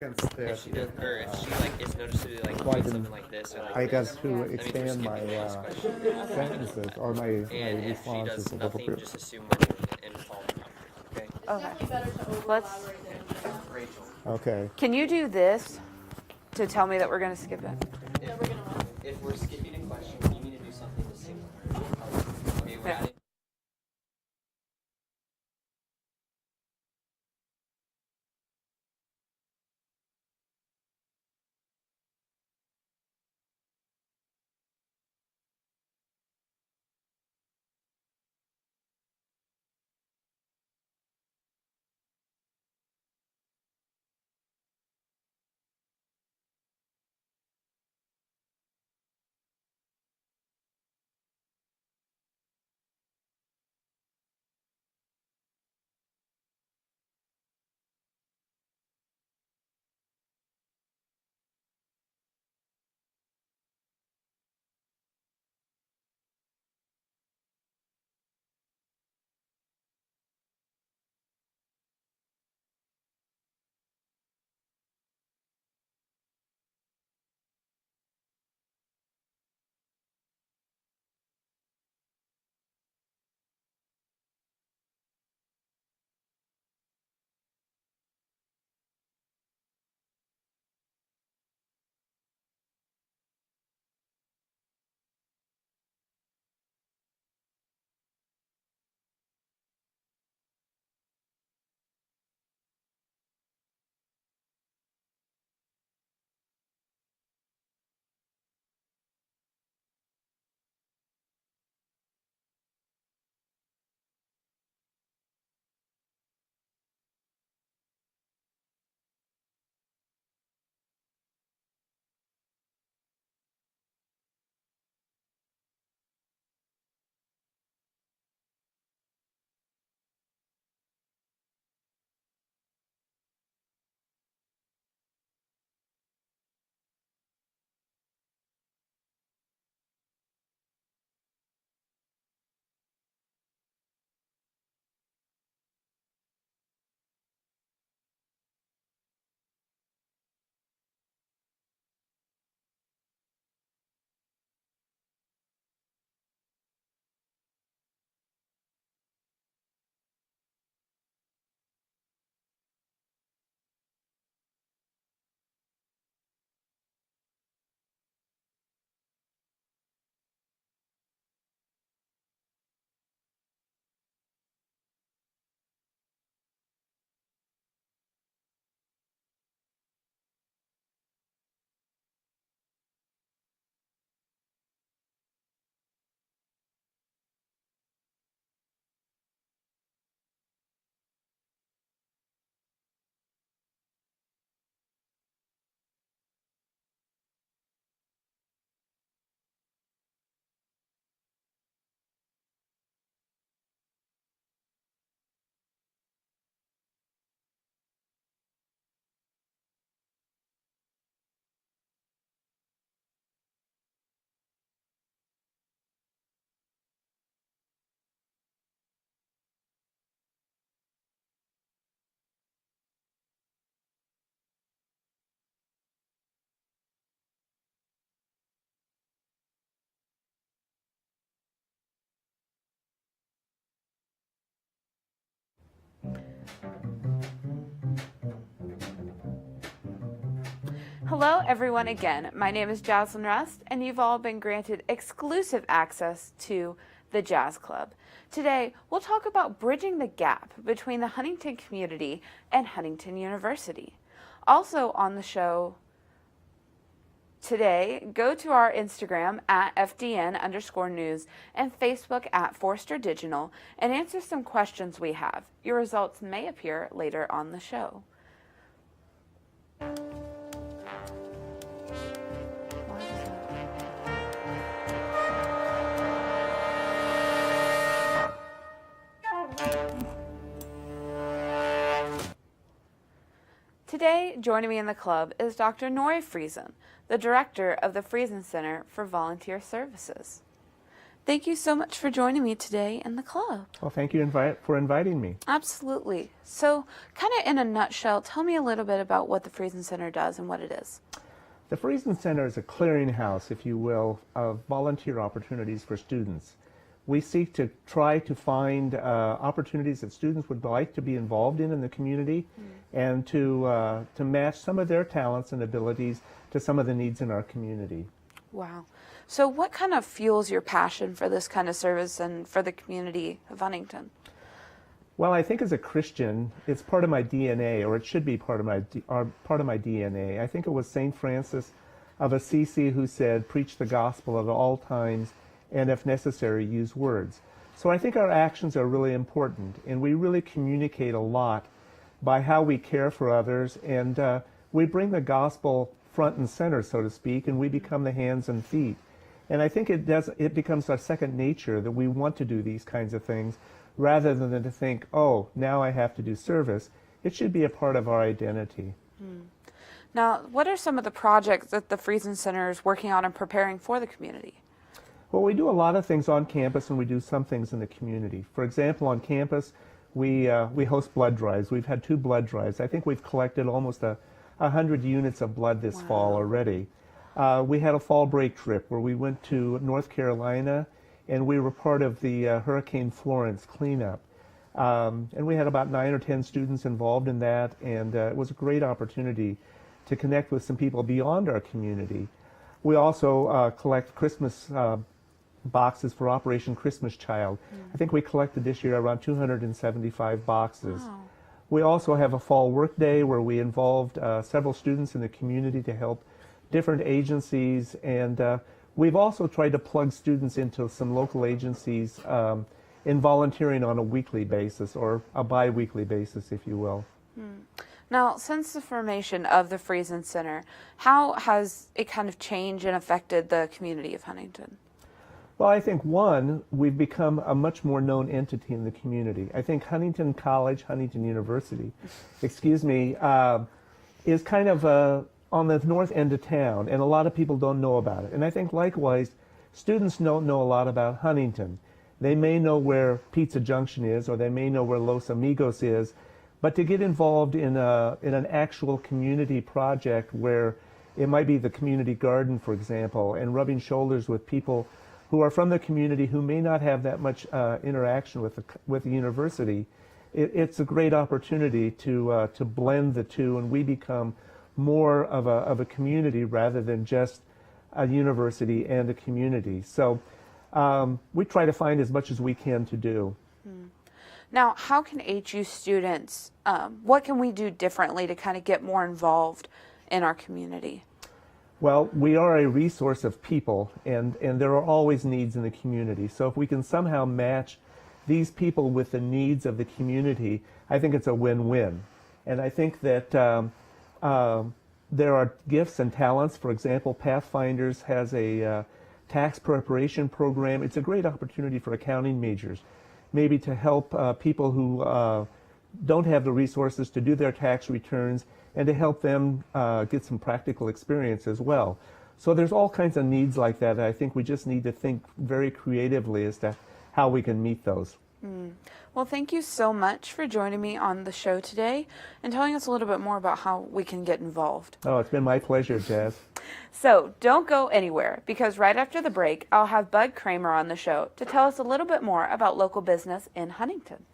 against that. If she does, or if she like is noticeably like So I doing can, something like this or like I this, guess, to that means we're expand my skipping the next question. sentences or my And if she responses does a little nothing, bit. just assume we're doing it and follow the prompt. Okay. Okay. Let's. Rachel. Okay. Can you do this to tell me that we're going to skip it? If we're skipping a question, you need to do something similar. Okay, we're Yeah. adding. Hello, everyone, again. My name is Jaslyn Rust, and you've all been granted exclusive access to the Jazz Club. Today, we'll talk about bridging the gap between the Huntington community and Huntington University. Also on the show today, go to our Instagram at FDN_news and Facebook at Forster Digital and answer some questions we have. Your results may appear later on the show. Today, joining me in the club is Dr. Nori Friesen, the director of the Friesen Center for Volunteer Services. Thank you so much for joining me today in the club. Well, thank you for inviting me. Absolutely. So, kind of in a nutshell, tell me a little bit about what the Friesen Center does and what it is. The Friesen Center is a clearinghouse, if you will, of volunteer opportunities for students. We seek to try to find opportunities that students would like to be involved in the community and to match some of their talents and abilities to some of the needs in our community. Wow. So what kind of fuels your passion for this kind of service and for the community of Huntington? Well, I think as a Christian, it's part of my DNA, or it should be part of my DNA. I think it was St. Francis of Assisi who said, "Preach the gospel at all times, and if necessary, use words." So I think our actions are really important, and we really communicate a lot by how we care for others, and we bring the gospel front and center, so to speak, and we become the hands and feet. And I think it becomes our second nature that we want to do these kinds of things rather than to think, oh, now I have to do service. It should be a part of our identity. Now, what are some of the projects that the Friesen Center is working on and preparing for the community? Well, we do a lot of things on campus, and we do some things in the community. For example, on campus, we host blood drives. We've had 2 blood drives. I think we've collected almost 100 units of blood this fall already. We had a fall break trip where we went to North Carolina, and we were part of the Hurricane Florence cleanup. And we had about 9 or 10 students involved in that, and it was a great opportunity to connect with some people beyond our community. We also collect Christmas boxes for Operation Christmas Child. I think we collected this year around 275 boxes. Wow. We also have a fall work day where we involved several students in the community to help different agencies, and we've also tried to plug students into some local agencies in volunteering on a weekly basis, or a bi-weekly basis, if you will. Now, since the formation of the Friesen Center, how has it kind of changed and affected the community of Huntington? Well, I think, one, we've become a much more known entity in the community. I think Huntington College, Huntington University, is kind of on the north end of town, and a lot of people don't know about it. And I think likewise, students don't know a lot about Huntington. They may know where Pizza Junction is, or they may know where Los Amigos is, but to get involved in an actual community project where it might be the community garden, for example, and rubbing shoulders with people who are from the community who may not have that much interaction with the university, it's a great opportunity to blend the two, and we become more of a community rather than just a university and a community. So we try to find as much as we can to do. Now, how can HU students, what can we do differently to kind of get more involved in our community? Well, we are a resource of people, and there are always needs in the community. So if we can somehow match these people with the needs of the community, I think it's a win-win. And I think that there are gifts and talents. For example, Pathfinders has a tax preparation program. It's a great opportunity for accounting majors, maybe to help people who don't have the resources to do their tax returns, and to help them get some practical experience as well. So there's all kinds of needs like that. I think we just need to think very creatively as to how we can meet those. Well, thank you so much for joining me on the show today and telling us a little bit more about how we can get involved. Oh, it's been my pleasure, Jazz. So don't go anywhere, because right after the break, I'll have Bud Kramer on the show to tell us a little bit more about local business in Huntington.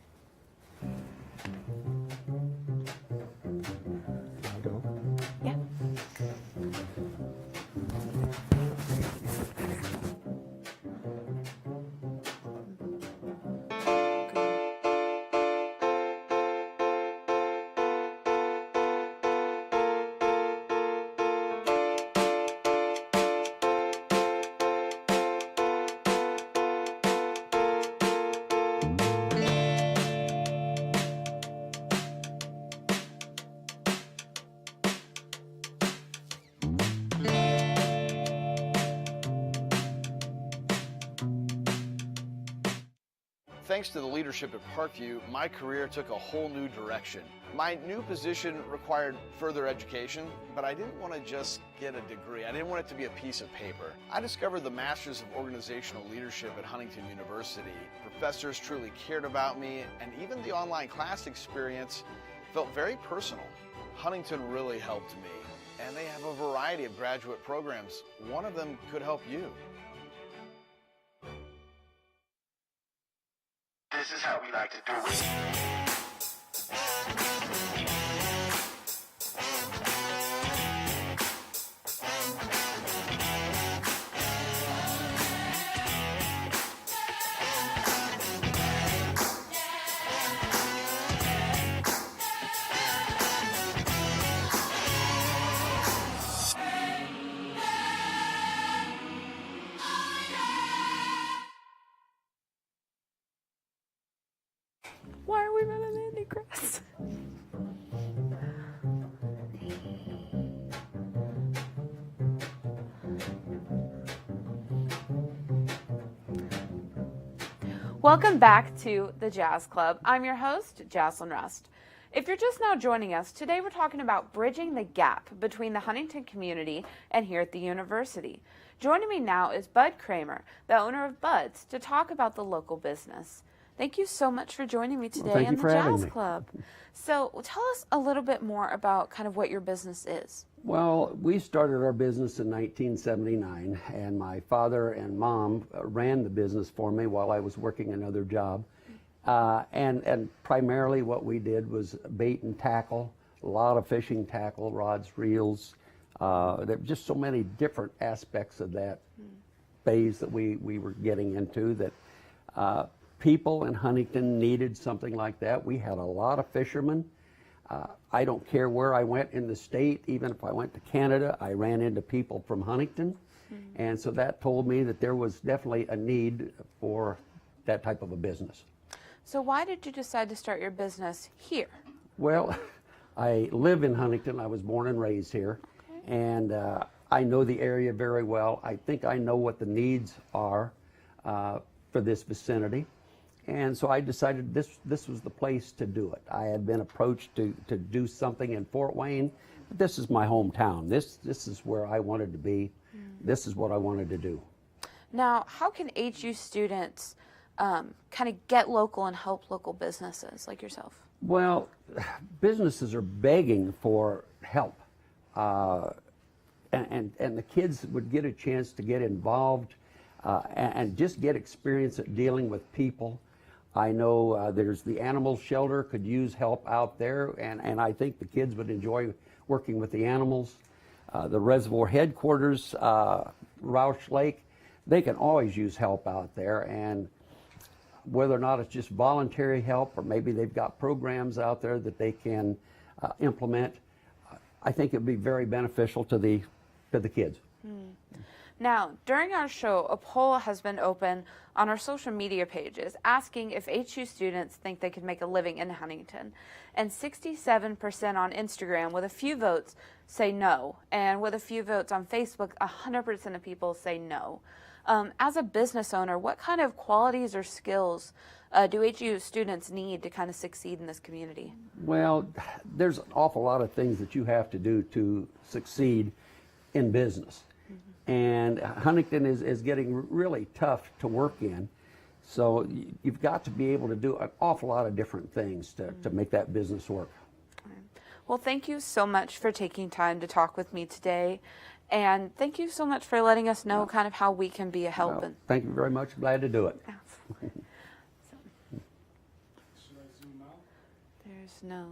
Yeah. thanks to the leadership at Parkview, my career took a whole new direction. My new position required further education, but I didn't want to just get a degree. I didn't want it to be a piece of paper. I discovered the Masters of Organizational Leadership at Huntington University. Professors truly cared about me, and even the online class experience felt very personal. Huntington really helped me, and they have a variety of graduate programs. One of them could help you. This is how we like to do it. Why are we running into Chris? Welcome back to the Jazz Club. I'm your host, Jocelyn Rust. If you're just now joining us, today we're talking about bridging the gap between the Huntington community and here at the university. Joining me now is Bud Kramer, the owner of Bud's, to talk about the local business. Thank you so much for joining me today in the Jazz Club. So tell us a little bit more about kind of what your business is. Well, we started our business in 1979, and my father and mom ran the business for me while I was working another job. And primarily what we did was bait and tackle, a lot of fishing tackle, rods, reels. There were just so many different aspects of that phase that we were getting into that people in Huntington needed something like that. We had a lot of fishermen. I don't care where I went in the state, even if I went to Canada, I ran into people from Huntington. And so that told me that there was definitely a need for that type of a business. So why did you decide to start your business here? Well, I live in Huntington. I was born and raised here. Okay. And I know the area very well. I think I know what the needs are for this vicinity. And so I decided this was the place to do it. I had been approached to do something in Fort Wayne, but this is my hometown. This is where I wanted to be. This is what I wanted to do. Now, how can HU students kind of get local and help local businesses like yourself? Well, businesses are begging for help. And the kids would get a chance to get involved and just get experience at dealing with people. I know there's the animal shelter could use help out there, and I think the kids would enjoy working with the animals. The reservoir headquarters, Roush Lake, they can always use help out there, and whether or not it's just voluntary help or maybe they've got programs out there that they can implement, I think it would be very beneficial to the kids. Now, during our show, a poll has been open on our social media pages asking if HU students think they could make a living in Huntington. And 67% on Instagram with a few votes say no. And with a few votes on Facebook, 100% of people say no. As a business owner, what kind of qualities or skills do HU students need to kind of succeed in this community? Well, there's an awful lot of things that you have to do to succeed in business. And Huntington is getting really tough to work in. So you've got to be able to do an awful lot of different things to make that business work. Well, thank you so much for taking time to talk with me today. And thank you so much for letting us know kind of how we can be a help. Well, thank you very much. Glad to do it. Should I zoom out? There's no...